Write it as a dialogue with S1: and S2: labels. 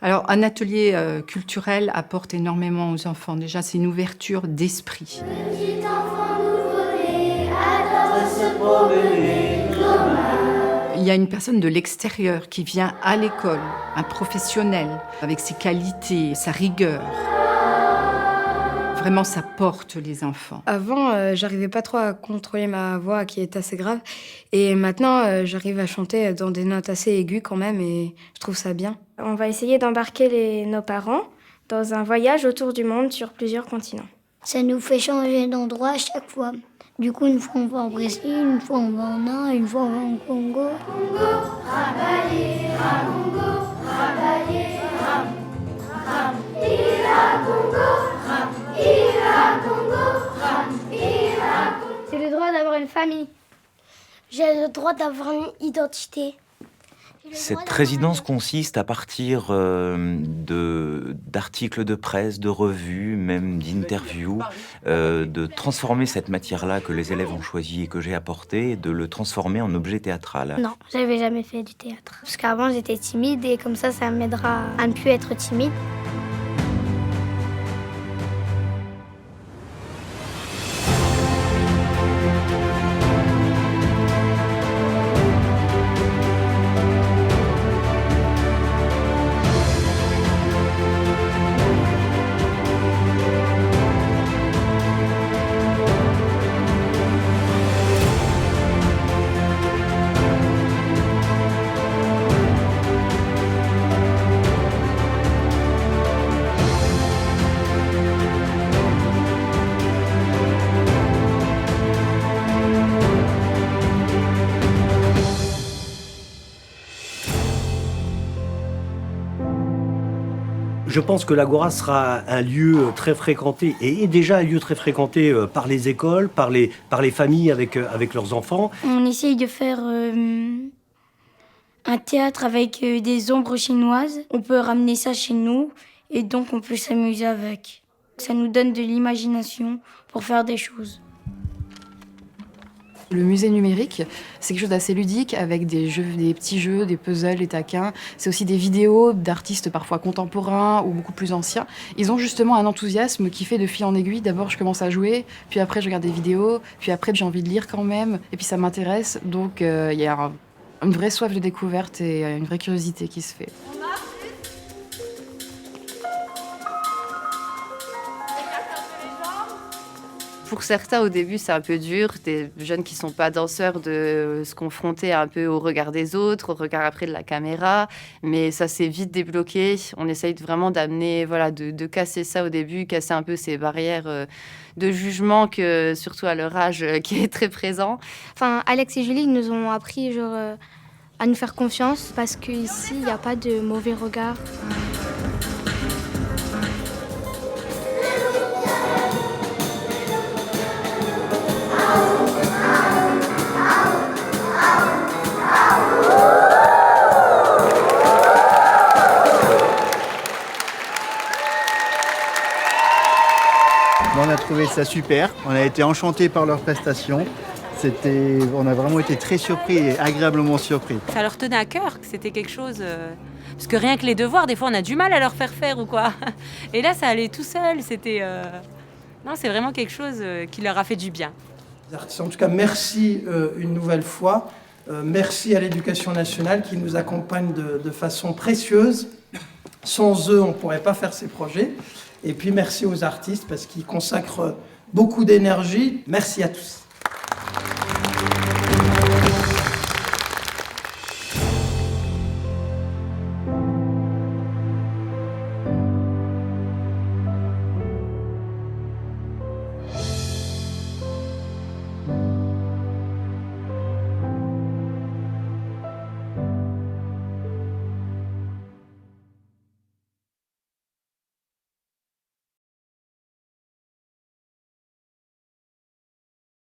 S1: Alors, un atelier culturel apporte énormément aux enfants. Déjà, c'est une ouverture d'esprit.
S2: Petit enfant nouveau-né adore se promener.
S1: Il y a une personne de l'extérieur qui vient à l'école, un professionnel, avec ses qualités, sa rigueur. Vraiment, ça porte les enfants.
S3: Avant, j'arrivais pas trop à contrôler ma voix qui est assez grave. Et maintenant, j'arrive à chanter dans des notes assez aiguës quand même et je trouve ça bien.
S4: On va essayer d'embarquer nos parents dans un voyage autour du monde sur plusieurs continents.
S2: Ça nous fait changer d'endroit à chaque fois. Du coup, une fois on va en Brésil, une fois on va en Inde, une fois on va au Congo. Congo, rabaye, ramongo, rabaye, ram, ram, ira Congo, ram, ira Congo, ram, ira Congo.
S4: C'est le droit d'avoir une famille.
S2: J'ai le droit d'avoir une identité.
S5: Cette résidence consiste à partir d'articles de presse, de revues, même d'interviews, de transformer cette matière-là que les élèves ont choisie et que j'ai apportée, de le transformer en objet théâtral.
S4: Non, j'avais jamais fait du théâtre. Parce qu'avant, j'étais timide et comme ça m'aidera à ne plus être timide.
S6: Je pense que l'Agora sera un lieu très fréquenté et est déjà un lieu très fréquenté par les écoles, par les familles avec leurs enfants.
S4: On essaye de faire un théâtre avec des ombres chinoises. On peut ramener ça chez nous et donc on peut s'amuser avec. Ça nous donne de l'imagination pour faire des choses.
S7: Le musée numérique, c'est quelque chose d'assez ludique avec des jeux, des petits jeux, des puzzles, des taquins. C'est aussi des vidéos d'artistes parfois contemporains ou beaucoup plus anciens. Ils ont justement un enthousiasme qui fait de fil en aiguille. D'abord, je commence à jouer, puis après, je regarde des vidéos, puis après, j'ai envie de lire quand même, et puis ça m'intéresse. Donc, il y a une vraie soif de découverte et une vraie curiosité qui se fait.
S8: Pour certains, au début, c'est un peu dur. Des jeunes qui ne sont pas danseurs de se confronter un peu au regard des autres, au regard après de la caméra. Mais ça s'est vite débloqué. On essaye vraiment d'amener, voilà, de casser ça au début, casser un peu ces barrières de jugement, que, surtout à leur âge, qui est très présent.
S4: Enfin, Alex et Julie nous ont appris à nous faire confiance parce qu'ici, il n'y a pas de mauvais regard.
S9: On a trouvé ça super, on a été enchantés par leurs prestations. On a vraiment été très surpris et agréablement surpris.
S10: Ça leur tenait à cœur, que c'était quelque chose... Parce que rien que les devoirs, des fois, on a du mal à leur faire faire ou quoi. Et là, ça allait tout seul, c'était... Non, c'est vraiment quelque chose qui leur a fait du bien.
S11: En tout cas, merci une nouvelle fois. Merci à l'Éducation nationale qui nous accompagne de façon précieuse. Sans eux, on ne pourrait pas faire ces projets. Et puis merci aux artistes parce qu'ils consacrent beaucoup d'énergie. Merci à tous.